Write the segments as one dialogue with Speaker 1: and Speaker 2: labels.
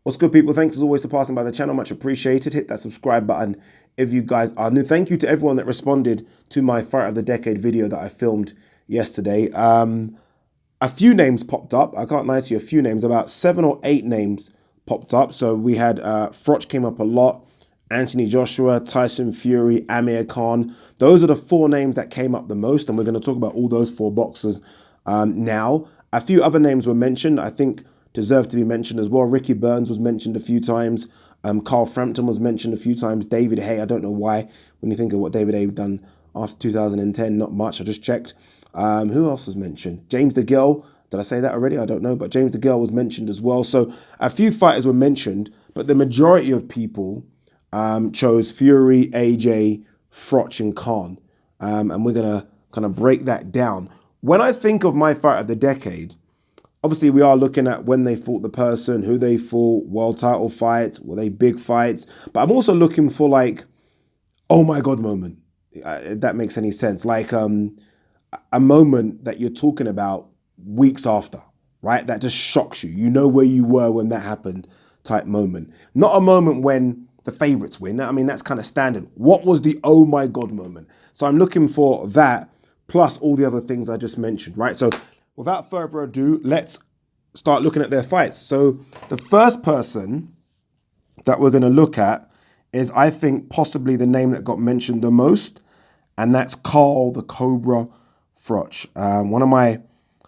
Speaker 1: What's good, people? Thanks as always for passing by the channel. Much appreciated. Hit that subscribe button if you guys are new. Thank you to everyone that responded to my Fight of the Decade video that I filmed yesterday. A few names popped up. I can't lie to you, a few names. About 7 or 8 names popped up. So we had Froch came up a lot. Anthony Joshua, Tyson Fury, Amir Khan. Those are the 4 names that came up the most. And we're going to talk about all those 4 boxers now. A few other names were mentioned. I think deserve to be mentioned as well. Ricky Burns was mentioned a few times. Carl Frampton was mentioned a few times. David Haye, I don't know why. When you think of what David Haye done after 2010, not much. I just checked. Who else was mentioned? James DeGale. Did I say that already? I don't know. But James DeGale was mentioned as well. So a few fighters were mentioned, but the majority of people chose Fury, AJ, Froch, and Khan. And we're going to kind of break that down. When I think of my fight of the decade, obviously, we are looking at when they fought the person, who they fought, world title fights, were they big fights? But I'm also looking for like, oh my God moment, if that makes any sense. Like a moment that you're talking about weeks after, right? That just shocks you. You know where you were when that happened type moment. Not a moment when the favorites win. I mean, that's kind of standard. What was the oh my God moment? So I'm looking for that plus all the other things I just mentioned, right? So without further ado, let's start looking at their fights. So the first person that we're going to look at is, I think, possibly the name that got mentioned the most, and that's Carl the Cobra Froch. One of my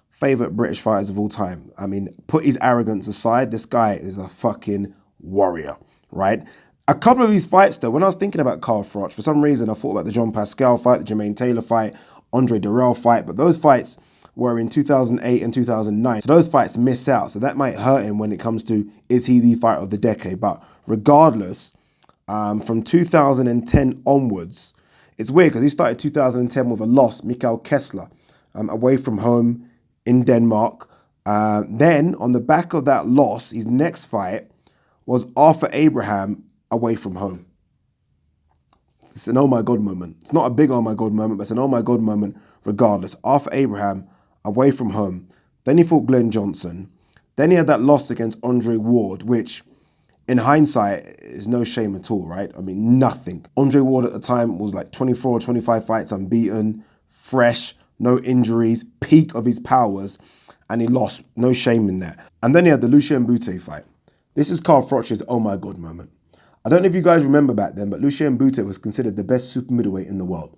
Speaker 1: favorite British fighters of all time. I mean, put his arrogance aside, this guy is a fucking warrior, right? A couple of these fights, though, when I was thinking about Carl Froch, for some reason I thought about the John Pascal fight, the Jermaine Taylor fight, Andre Durrell fight, but those fights were in 2008 and 2009. So those fights miss out. So that might hurt him when it comes to, is he the fighter of the decade? But regardless, from 2010 onwards, it's weird because he started 2010 with a loss, Mikkel Kessler, away from home in Denmark. Then on the back of that loss, his next fight was Arthur Abraham away from home. It's an oh my God moment. It's not a big oh my God moment, but it's an oh my God moment regardless. Arthur Abraham away from home. Then he fought Glenn Johnson. Then he had that loss against Andre Ward, which in hindsight is no shame at all, right? I mean, nothing. Andre Ward at the time was like 24 or 25 fights unbeaten, fresh, no injuries, peak of his powers, and he lost. No shame in that. And then he had the Lucien Boutte fight. This is Carl Froch's oh my God moment. I don't know if you guys remember back then, but Lucien Boutte was considered the best super middleweight in the world.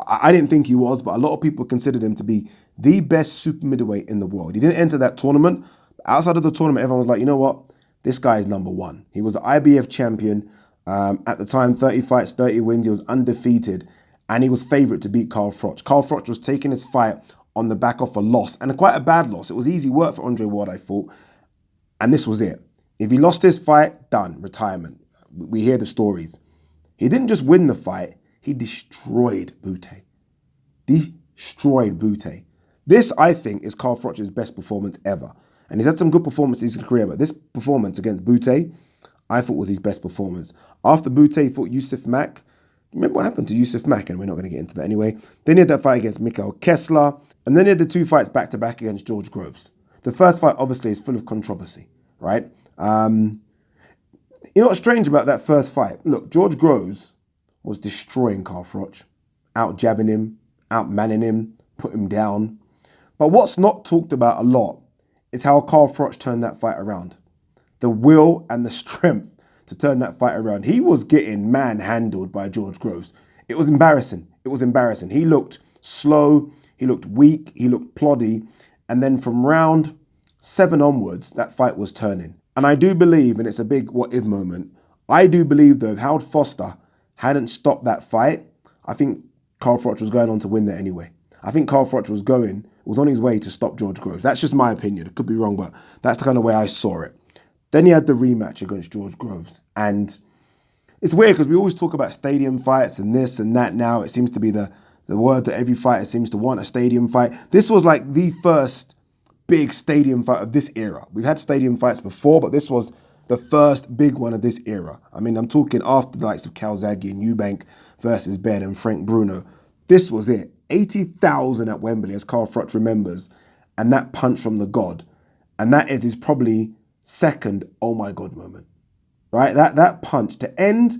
Speaker 1: I didn't think he was, but a lot of people considered him to be the best super middleweight in the world. He didn't enter that tournament. Outside of the tournament, everyone was like, you know what? This guy is number one. He was the IBF champion. At the time, 30 fights, 30 wins. He was undefeated, and he was favourite to beat Carl Froch. Carl Froch was taking his fight on the back of a loss, and quite a bad loss. It was easy work for Andre Ward, I thought, and this was it. If he lost this fight, done, retirement. We hear the stories. He didn't just win the fight, he destroyed Boutte. Destroyed Boutte. This, I think, is Carl Froch's best performance ever. And he's had some good performances in his career, but this performance against Boutte, I thought was his best performance. After Boutte, he fought Yusuf Mack. Remember what happened to Yusuf Mack, and we're not going to get into that anyway. Then he had that fight against Mikkel Kessler, and then he had the 2 fights back-to-back against George Groves. The first fight, obviously, is full of controversy, right? You know what's strange about that first fight? Look, George Groves was destroying Carl Froch, out-jabbing him, out-manning him, put him down. But what's not talked about a lot is how Carl Froch turned that fight around. The will and the strength to turn that fight around. He was getting manhandled by George Groves. It was embarrassing. It was embarrassing. He looked slow, he looked weak, he looked ploddy. And then from round 7 onwards, that fight was turning. And I do believe, and it's a big what-if moment, I do believe, though, if Howard Foster hadn't stopped that fight, I think Carl Froch was going on to win that anyway. I think Carl Froch was on his way to stop George Groves. That's just my opinion. It could be wrong, but that's the kind of way I saw it. Then he had the rematch against George Groves. And it's weird because we always talk about stadium fights and this and that now. It seems to be the word that every fighter seems to want, a stadium fight. This was like the first big stadium fight of this era. We've had stadium fights before, but this was the first big one of this era. I mean, I'm talking after the likes of Calzaghe and Eubank versus Ben and Frank Bruno. This was it. 80,000 at Wembley, as Carl Froch remembers, and that punch from the God. And that is his probably second oh my God moment. right? That punch to end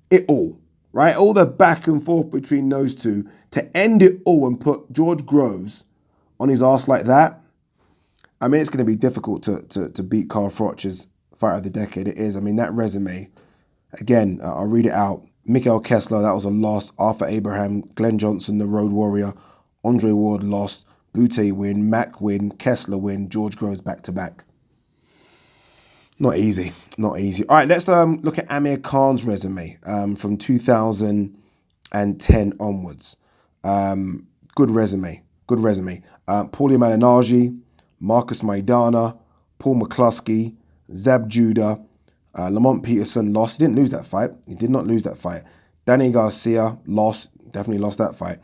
Speaker 1: it all, right? All the back and forth between those two to end it all and put George Groves on his ass like that. I mean, it's going to be difficult to beat Carl Froch's fight of the decade. It is. I mean, that resume, again, I'll read it out. Mikael Kessler, that was a loss. Arthur Abraham, Glenn Johnson, the Road Warrior. Andre Ward lost. Butte win. Mack win. Kessler win. George Groves back-to-back. Not easy. Not easy. All right, let's look at Amir Khan's resume from 2010 onwards. Good resume. Good resume. Paulie Malignaggi, Marcus Maidana, Paul McCluskey, Zab Judah, Lamont Peterson lost. He didn't lose that fight. He did not lose that fight. Danny Garcia lost. Definitely lost that fight.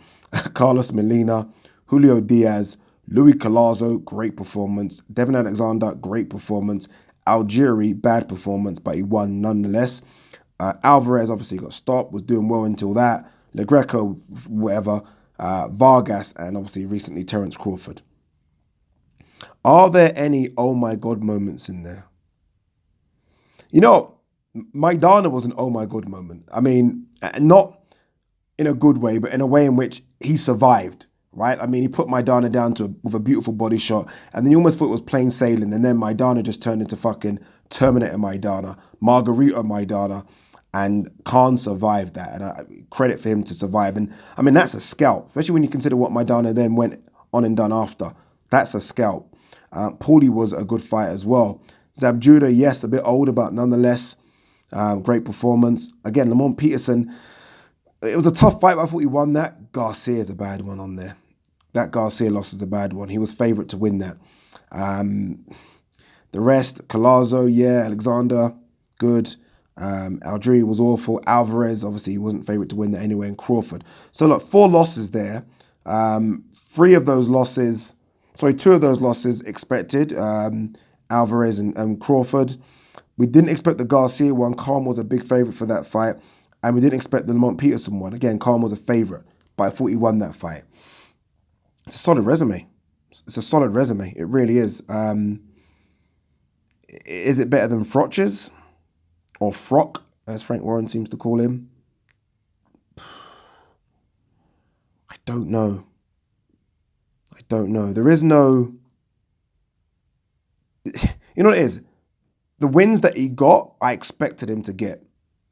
Speaker 1: Carlos Molina, Julio Diaz, Louis Collazo, great performance. Devin Alexander, great performance. Algieri, bad performance, but he won nonetheless. Alvarez obviously got stopped, was doing well until that. Le Greco, whatever. Vargas, and obviously recently Terence Crawford. Are there any oh my God moments in there? You know, Maidana was an oh my God moment. I mean, not in a good way, but in a way in which he survived, right? I mean, he put Maidana down with a beautiful body shot, and then you almost thought it was plain sailing, and then Maidana just turned into fucking Terminator Maidana, Margarita Maidana, and Khan survived that, and credit for him to survive. And I mean, that's a scalp, especially when you consider what Maidana then went on and done after. That's a scalp. Paulie was a good fight as well. Zab Judah, yes, a bit older, but nonetheless, great performance. Again, Lamont Peterson, it was a tough fight, but I thought he won that. Garcia is a bad one on there. That Garcia loss is a bad one. He was favourite to win that. The rest, Collazo, yeah, Alexander, good. Algieri was awful. Alvarez, obviously, he wasn't favourite to win that anyway, and Crawford. So, look, 4 losses there. 2 of those losses expected. Alvarez and Crawford. We didn't expect the Garcia one. Khan was a big favourite for that fight. And we didn't expect the Lamont Peterson one. Again, Khan was a favourite, but I thought he won that fight. It's a solid resume. It's a solid resume. It really is. Is it better than Froch's? Or Froch, as Frank Warren seems to call him? I don't know. There is no... You know what it is? The wins that he got, I expected him to get.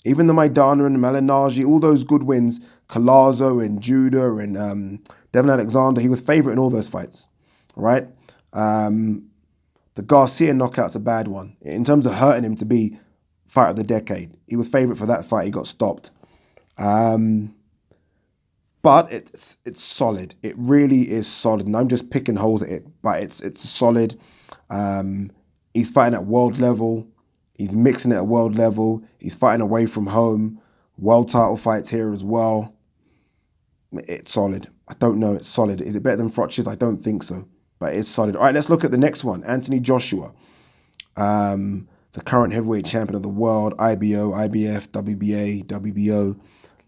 Speaker 1: Even the Maidana and the Malignaggi, all those good wins, Collazo and Judah and Devin Alexander, he was favourite in all those fights, right? The Garcia knockout's a bad one. In terms of hurting him to be fight of the decade, he was favourite for that fight, he got stopped. But it's solid. It really is solid. And I'm just picking holes at it, but it's solid. He's fighting at world level. He's mixing it at world level. He's fighting away from home. World title fights here as well. It's solid. I don't know. It's solid. Is it better than Froch's? I don't think so. But it's solid. All right, let's look at the next one. Anthony Joshua. The current heavyweight champion of the world. IBO, IBF, WBA, WBO.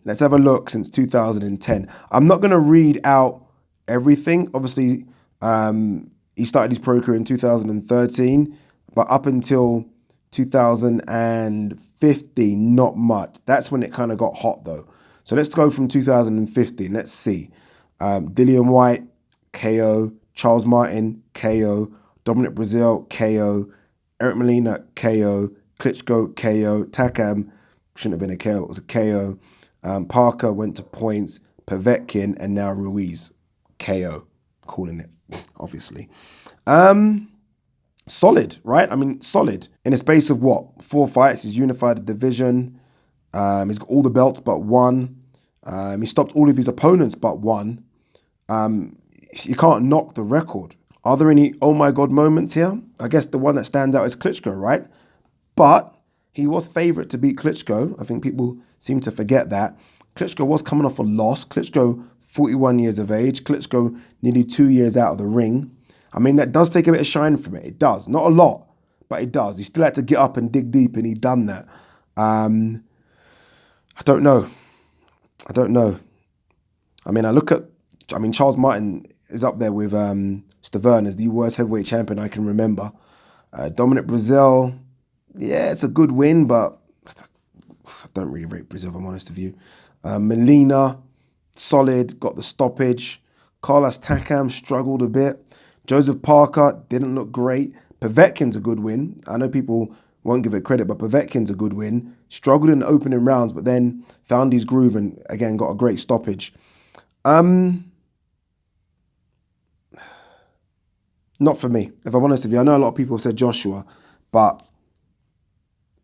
Speaker 1: Let's have a look since 2010. I'm not going to read out everything. Obviously, he started his pro career in 2013. But up until 2015, not much. That's when it kind of got hot, though. So let's go from 2015. Let's see. Dillian White, KO. Charles Martin, KO. Dominic Brazil, KO. Eric Molina, KO. Klitschko, KO. Takam, shouldn't have been a KO, it was a KO. Parker went to points. Povetkin, and now Ruiz, KO. Calling it, obviously. Solid, right? I mean, solid. In a space of what? 4 fights, he's unified the division. He's got all the belts but one. He stopped all of his opponents but one. You can't knock the record. Are there any oh my God moments here? I guess the one that stands out is Klitschko, right? But he was favourite to beat Klitschko. I think people seem to forget that. Klitschko was coming off a loss. Klitschko, 41 years of age. Klitschko nearly 2 years out of the ring. I mean, that does take a bit of shine from it. It does. Not a lot, but it does. He still had to get up and dig deep, and he done that. I don't know. I mean, Charles Martin is up there with Stavern as the worst heavyweight champion I can remember. Dominic Brazil, Yeah, it's a good win, but I don't really rate Brazil, if I'm honest with you. Molina, solid, got the stoppage. Carlos Takam struggled a bit. Joseph Parker didn't look great. Povetkin's a good win. I know people won't give it credit, but Povetkin's a good win. Struggled in the opening rounds, but then found his groove and, again, got a great stoppage. Not for me, if I'm honest with you. I know a lot of people have said Joshua, but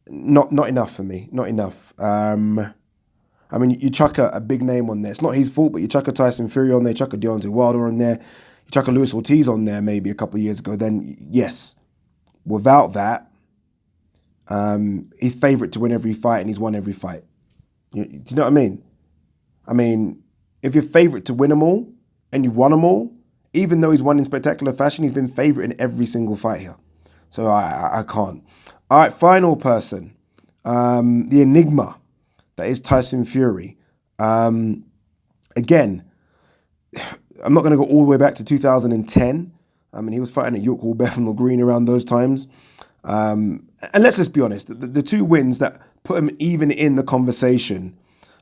Speaker 1: not enough for me. Not enough. I mean, you chuck a big name on there. It's not his fault, but you chuck a Tyson Fury on there, you chuck a Deontay Wilder on there, you chuck a Luis Ortiz on there maybe a couple of years ago, then yes. Without that, he's favourite to win every fight and he's won every fight. Do you know what I mean? I mean, if you're favourite to win them all and you've won them all, even though he's won in spectacular fashion, he's been favourite in every single fight here. So I can't. All right, final person. The enigma that is Tyson Fury. Again, I'm not going to go all the way back to 2010. I mean, he was fighting at York Hall, Bethnal Green around those times. And let's just be honest, the two wins that put him even in the conversation,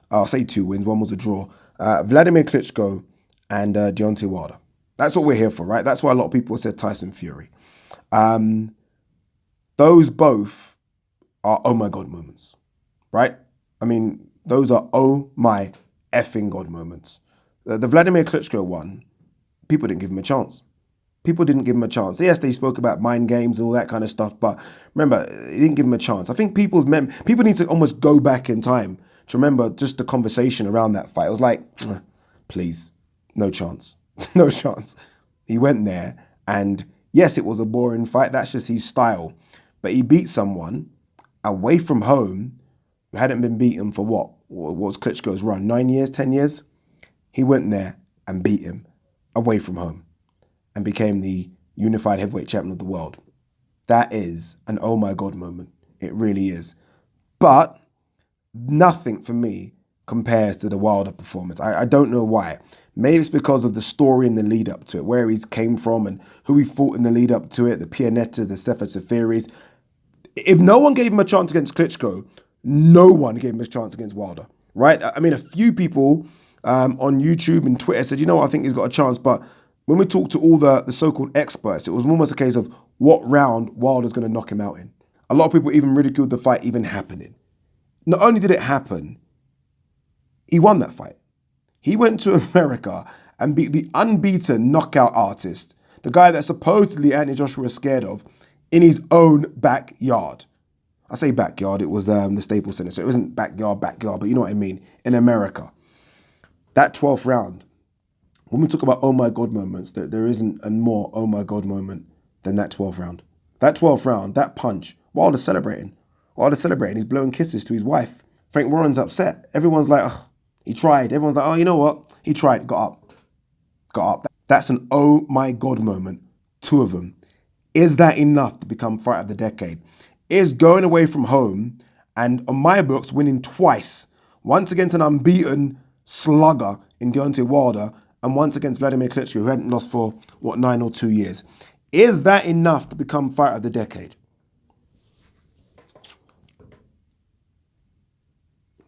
Speaker 1: I'll say two wins, one was a draw, Vladimir Klitschko and Deontay Wilder. That's what we're here for, right? That's why a lot of people said Tyson Fury. Those both are oh my God moments, right? I mean, those are oh my effing God moments. The Vladimir Klitschko one, people didn't give him a chance. People didn't give him a chance. Yes, they spoke about mind games and all that kind of stuff, but remember, they didn't give him a chance. I think people need to almost go back in time to remember just the conversation around that fight. It was like, please, no chance. No chance. He went there and yes, it was a boring fight. That's just his style. But he beat someone away from home who hadn't been beaten for what? What was Klitschko's run? 9 years, 10 years? He went there and beat him away from home and became the unified heavyweight champion of the world. That is an oh my God moment. It really is. But nothing for me compares to the Wilder performance. I don't know why. Maybe it's because of the story and the lead up to it, where he came from and who he fought in the lead up to it, the Pianettas, the Sefa Safiris. If no one gave him a chance against Klitschko, no one gave him a chance against Wilder, right? I mean, a few people on YouTube and Twitter said, you know what, I think he's got a chance. But when we talked to all the so-called experts, it was almost a case of what round Wilder's going to knock him out in. A lot of people even ridiculed the fight even happening. Not only did it happen, he won that fight. He went to America and beat the unbeaten knockout artist, the guy that supposedly Anthony Joshua is scared of, in his own backyard. I say backyard, it was the Staples Center, so it wasn't backyard, but you know what I mean, in America. That 12th round, when we talk about oh my God moments, there isn't a more oh my God moment than that 12th round. That 12th round, that punch, Wilder's celebrating. He's blowing kisses to his wife. Frank Warren's upset. Everyone's like, oh, he tried. Everyone's like, oh, you know what? He tried, got up. That's an oh my God moment. Two of them. Is that enough to become fight of the decade? Is going away from home and on my books winning twice, once against an unbeaten slugger in Deontay Wilder and once against Vladimir Klitschko, who hadn't lost for, 9 or 2 years. Is that enough to become fight of the decade?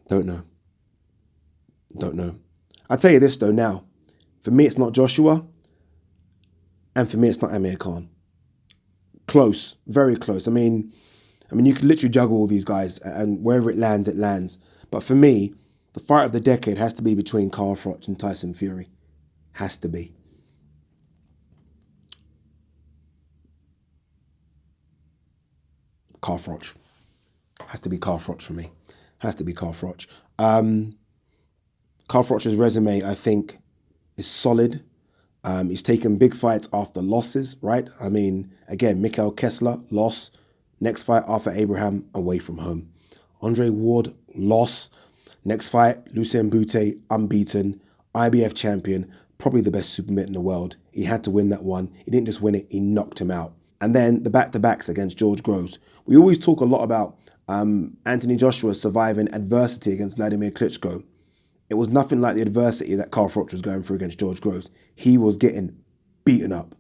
Speaker 1: Don't know. I'll tell you this though now. For me, it's not Joshua. And for me, it's not Amir Khan. Close, very close. I mean, you could literally juggle all these guys and wherever it lands, it lands. But for me, the fight of the decade has to be between Carl Froch and Tyson Fury. Has to be. Carl Froch. Has to be Carl Froch for me. Has to be Carl Froch. Carl Froch's resume, I think, is solid. He's taken big fights after losses, right? I mean, again, Mikhail Kessler, loss. Next fight, Arthur Abraham, away from home. Andre Ward, loss. Next fight, Lucien Boutte, unbeaten. IBF champion, probably the best super mitt in the world. He had to win that one. He didn't just win it, he knocked him out. And then the back-to-backs against George Groves. We always talk a lot about Anthony Joshua surviving adversity against Vladimir Klitschko. It was nothing like the adversity that Carl Froch was going through against George Groves. He was getting beaten up.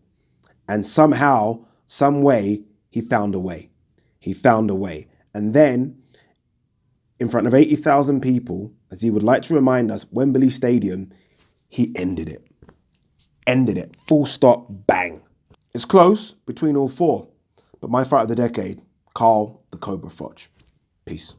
Speaker 1: And somehow, some way, he found a way. And then, in front of 80,000 people, as he would like to remind us, Wembley Stadium, he ended it. Ended it. Full stop, bang. It's close between all four. But my fight of the decade, Carl the Cobra Froch. Peace.